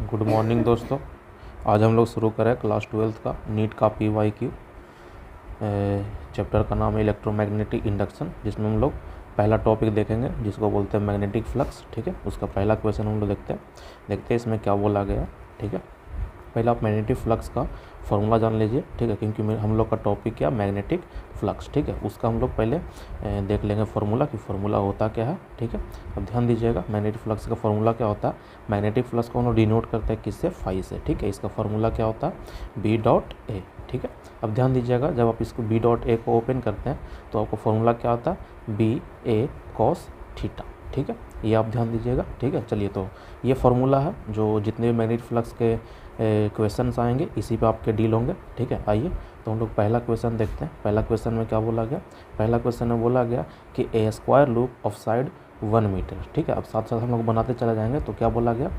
Good morning दोस्तों। आज हम लोग शुरू करें क्लास 12th का नीट का PYQ। चैप्टर का नाम है इलेक्ट्रोमैग्नेटिक इंडक्शन, जिसमें हम लोग पहला टॉपिक देखेंगे जिसको बोलते हैं मैग्नेटिक फ्लक्स। ठीक है, उसका पहला क्वेश्चन हम लोग देखते हैं इसमें क्या बोला गया। ठीक है, पहले आप मैग्नेटिक फ्लक्स का फॉर्मूला जान लीजिए। ठीक है, क्योंकि हम लोग का टॉपिक क्या मैग्नेटिक फ्लक्स। ठीक है, उसका हम लोग पहले देख लेंगे फार्मूला कि फार्मूला होता क्या है। ठीक है, अब ध्यान दीजिएगा मैग्नेटिक फ्लक्स का फार्मूला क्या होता है। मैग्नेटिक फ्लक्स को हम लोग डिनोट करते हैं किससे, फाई से। ठीक है, इसका फार्मूला क्या होता है, बी डॉट ए। ठीक है, अब ध्यान दीजिएगा जब आप इसको बी डॉट ए को ओपन करते हैं तो आपको फार्मूला क्या होता है, बी ए कॉस थीटा। ठीक है, ये आप ध्यान दीजिएगा। ठीक है, चलिए तो ये फार्मूला है जो जितने भी मैग्नेटिक फ्लक्स के क्वेश्चंस आएंगे इसी पे आपके डील होंगे। ठीक है, आइए तो हम लोग पहला क्वेश्चन देखते हैं। पहला क्वेश्चन में क्या बोला गया, पहला क्वेश्चन में बोला गया कि a square loop of side 1 metre. ठीक है, अब साथ साथ हम लोग बनाते चले जाएंगे। तो क्या बोला गया,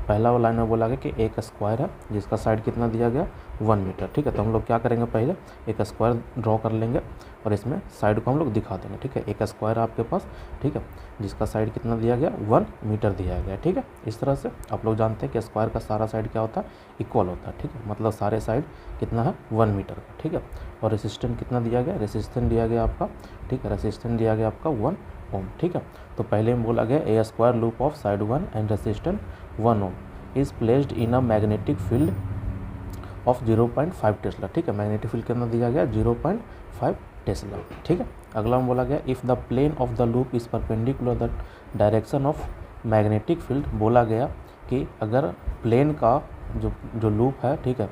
पहला लाइन में बोला गया कि एक स्क्वायर है जिसका साइड कितना दिया गया, 1 मीटर। ठीक है, तो हम लोग क्या करेंगे, पहले एक स्क्वायर ड्रॉ कर लेंगे और इसमें साइड को हम लोग दिखा देंगे। ठीक है, एक स्क्वायर है आपके पास, ठीक है, जिसका साइड कितना दिया गया, 1 मीटर दिया गया। ठीक है, इस तरह से आप लोग जानते हैं कि स्क्वायर का सारा साइड क्या होता है, इक्वल होता है। ठीक है, मतलब सारे साइड कितना है, 1 मीटर का। ठीक है, और रेसिस्टेंस कितना दिया गया, रेसिस्टेंस दिया गया आपका, ठीक है, रेसिस्टेंस दिया गया आपका 1 ओम। ठीक है, तो पहले में बोला गया a square loop of side 1 and resistance 1 ohm is placed in a magnetic field of 0.5 tesla. ठीक है, मैग्नेटिक फील्ड कितना दिया गया, 0.5 टेस्ला। ठीक है, अगला में बोला गया if the plane of the loop is perpendicular the direction of magnetic field. बोला गया कि अगर प्लेन का जो लूप है, ठीक है,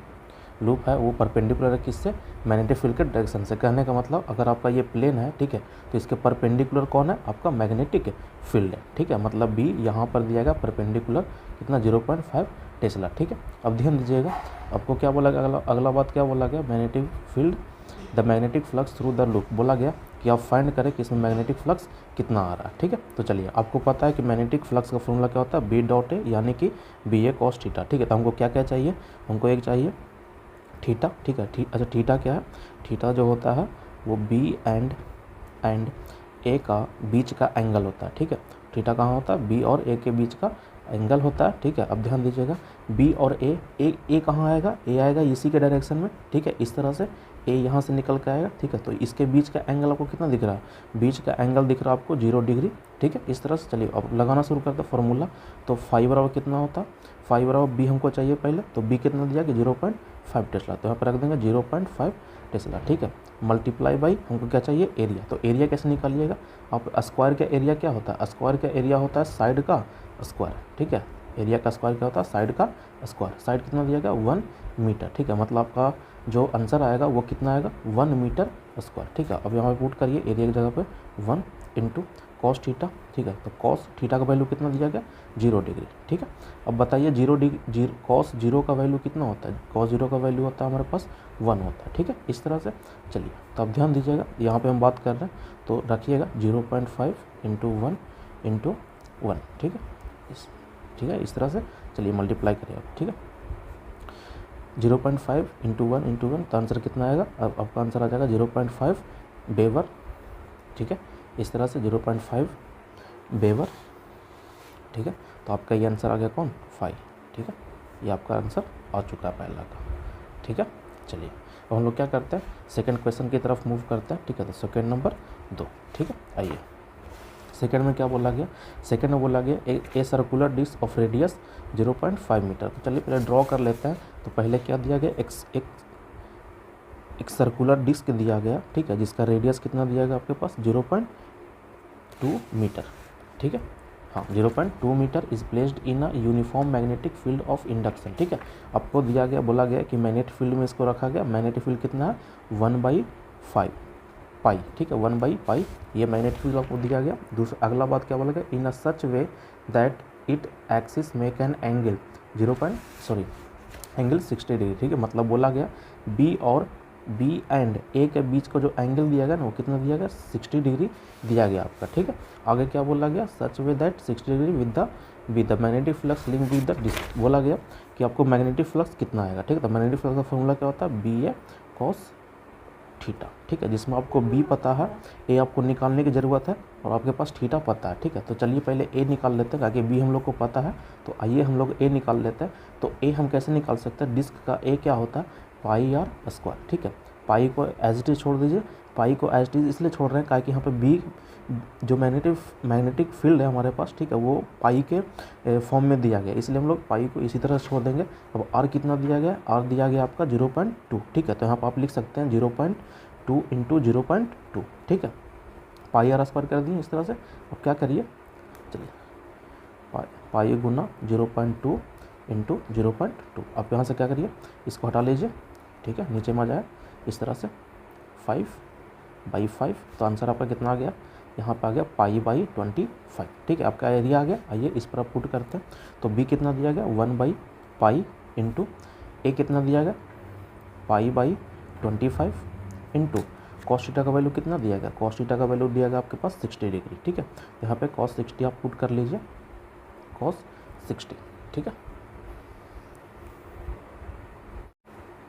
लूप है वो परपेंडिकुलर है किससे, मैग्नेटिक फील्ड के डायरेक्शन से। कहने का मतलब अगर आपका ये प्लेन है, ठीक है, तो इसके परपेंडिकुलर कौन है, आपका मैग्नेटिक फील्ड है। ठीक है, मतलब बी यहाँ पर दिया गया परपेंडिकुलर कितना, 0.5 टेस्ला। ठीक है, अब ध्यान दीजिएगा आपको क्या बोला गया, अगला बात क्या बोला गया, magnetic field the magnetic flux through the loop. बोला गया कि आप फाइंड करें कि इसमें मैग्नेटिक फ्लक्स कितना आ रहा है। ठीक है, तो चलिए आपको पता है कि मैग्नेटिक फ्लक्स का फॉर्मूला क्या होता है, बी डॉट ए यानी कि बी ए कॉस थीटा। ठीक है, तो हमको क्या क्या चाहिए, हमको एक चाहिए थीटा। ठीक है, अच्छा थीटा क्या है, थीटा जो होता है वो बी एंड ए का बीच का एंगल होता है। ठीक है, थीटा कहाँ होता है, बी और ए के बीच का एंगल होता है। ठीक है, अब ध्यान दीजिएगा बी और ए कहाँ आएगा, ए आएगा इसी के डायरेक्शन में। ठीक है, इस तरह से ए यहाँ से निकल के आएगा। ठीक है, तो इसके बीच का एंगल आपको कितना दिख रहा है, बीच का एंगल दिख रहा है आपको 0 डिग्री। ठीक है, इस तरह से चलिए अब लगाना शुरू करते हैं फॉर्मूला। तो फाई बराबर कितना होता है, फाई बराबर बी हमको चाहिए पहले, तो बी कितना दिया कि 0.5 टेस्ला, तो यहाँ पर रख देंगे 0.5 टेस्ला। ठीक है, मल्टीप्लाई बाई हमको क्या चाहिए, एरिया। तो एरिया कैसे निकालिएगा आप, स्क्वायर का एरिया क्या होता है, स्क्वायर का एरिया होता है साइड का स्क्वायर। ठीक है, एरिया का स्क्वायर क्या होता है, साइड का स्क्वायर। साइड कितना दिया गया, 1 मीटर। ठीक है, मतलब आपका जो आंसर आएगा वो कितना आएगा, 1 मीटर स्क्वायर। ठीक है, अब यहाँ पे पुट करिए एरिया की जगह पे 1 इंटू कॉस थीटा। ठीक है, तो कॉस थीटा का वैल्यू कितना दिया गया, 0 डिग्री। ठीक है, अब बताइए 0 डिग्री कॉस 0 का वैल्यू कितना होता है, कॉस 0 का वैल्यू होता है हमारे पास 1 होता है। ठीक है, इस तरह से चलिए तो अब ध्यान दीजिएगा यहाँ पे हम बात कर रहे हैं तो रखिएगा 0.5 इंटू 1 इंटू 1। ठीक है, इस तरह से चलिए मल्टीप्लाई करिए आप। ठीक है, 0.5 इंटू 1 इंटू 1 तो आंसर कितना आएगा, अब आपका आंसर आ जाएगा 0.5 वेबर। ठीक है, इस तरह से 0.5 वेबर। ठीक है, तो आपका ये आंसर आ गया कौन, 5। ठीक है, ये आपका आंसर आ चुका है पहला का। ठीक है, चलिए अब हम लोग क्या करते हैं, सेकंड क्वेश्चन की तरफ मूव करते हैं। ठीक है, तो सेकंड नंबर 2। ठीक है, आइए सेकंड में क्या बोला गया, सेकंड में बोला गया a circular disc of radius 0.5 metre. तो चलिए पहले ड्रॉ कर लेते हैं। तो पहले क्या दिया गया, एक सर्कुलर डिस्क दिया गया। ठीक है, जिसका रेडियस कितना दिया गया आपके पास, 0.2 मीटर। ठीक है, हाँ 0.2 metre is placed in a uniform magnetic field of induction. ठीक है, आपको दिया गया, बोला गया कि मैग्नेटिक फील्ड में इसको रखा गया, मैग्नेटिक फील्ड कितना है, 1/5 पाई। ठीक है, 1/पाई ये मैग्नेटिक फील्ड आपको दिया गया। दूसरा अगला बात क्या बोला गया, in a such way that it axis make an angle angle 60 degree. ठीक है, मतलब बोला गया बी और बी एंड ए के बीच का जो एंगल दिया गया ना वो कितना दिया गया, 60 डिग्री दिया गया आपका। ठीक है, आगे क्या बोला गया, such way that 60 degree with the magnetic flux link with the disc. बोला गया कि आपको मैग्नेटिक फ्लक्स कितना आएगा। ठीक है, तो मैग्नेटिक फ्लक्स का फॉर्मूला क्या होता है, बी ए कॉस थीटा, ठीक है, जिसमें आपको बी पता है, ए आपको निकालने की ज़रूरत है और आपके पास थीटा पता है, ठीक है। तो चलिए पहले ए निकाल लेते हैं, ताकि बी हम लोग को पता है, तो आइए हम लोग ए निकाल लेते हैं। तो ए हम कैसे निकाल सकते हैं, डिस्क का ए क्या होता है, पाई आर स्क्वायर, ठीक है। पाई को एज इट इज छोड़ दीजिए, पाई को एज इट इज इसलिए छोड़ रहे हैं ताकि यहाँ पे बी जो मैग्नेटिक फील्ड है हमारे पास, ठीक है, वो पाई के फॉर्म में दिया गया, इसलिए हम लोग पाई को इसी तरह छोड़ देंगे। अब आर कितना दिया गया, आर दिया गया आपका 0.2, ठीक है। तो यहाँ पर आप लिख सकते हैं 0.2 इंटू 0.2, ठीक है। पाई आर स्क्वायर कर दिए इस तरह से। अब क्या करिए, चलिए पाई गुना 0.2 इंटू 0.2। अब यहाँ से क्या करिए, इसको हटा लीजिए, ठीक है, नीचे में आ जाए इस तरह से 5/5। तो आंसर आपका कितना आ गया, यहाँ पे आ गया π/25, ठीक है। आपका एरिया आ गया। आइए इस पर आप पुट करते हैं। तो बी कितना दिया गया, 1/π इंटू ए कितना दिया गया, π/25 इंटू कॉस थीटा का वैल्यू कितना दिया गया, कॉस थीटा का वैल्यू दिया गया आपके पास 60 डिग्री, ठीक है। यहाँ पे cos 60 आप पुट कर लीजिए, cos 60, ठीक है।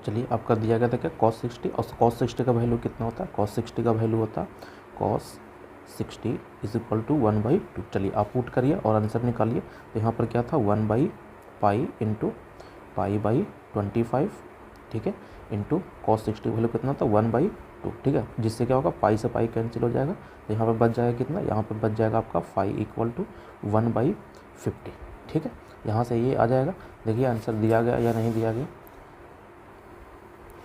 चलिए आपका दिया गया था क्या, cos 60, और cos 60 का वैल्यू कितना होता है, cos 60 का वैल्यू होता है cos 60 इज इक्वल टू 1/2। चलिए आप पुट करिए और आंसर निकालिए। तो यहाँ पर क्या था, 1/π इंटू π/25, ठीक है, इंटू cos 60 वैल्यू कितना था 1/2, ठीक है। जिससे क्या होगा, पाई से पाई कैंसिल हो जाएगा। तो यहाँ पर बच जाएगा कितना, यहाँ पर बच जाएगा आपका फाई इक्वल टू 1/50, ठीक है। यहाँ से ये आ जाएगा। देखिए आंसर दिया गया या नहीं दिया गया,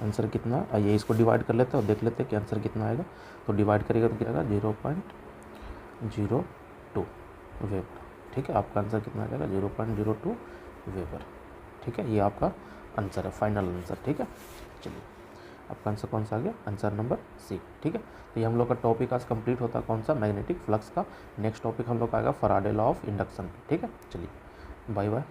आंसर कितना, आइए इसको डिवाइड कर लेते हैं और देख लेते हैं कि आंसर कितना आएगा। तो डिवाइड करेगा तो क्या आएगा, 0.02 वेबर, ठीक है। आपका आंसर कितना आ जाएगा, 0.02 वेबर, ठीक है। ये आपका आंसर है, फाइनल आंसर, ठीक है। चलिए आपका आंसर कौन सा आ गया, आंसर नंबर सी, ठीक है। तो ये हम लोग का टॉपिक आज कंप्लीट होता है, कौन सा, मैग्नेटिक फ्लक्स का। नेक्स्ट टॉपिक हम लोग का आएगा फैराडे लॉ ऑफ इंडक्शन, ठीक है। चलिए बाय बाय।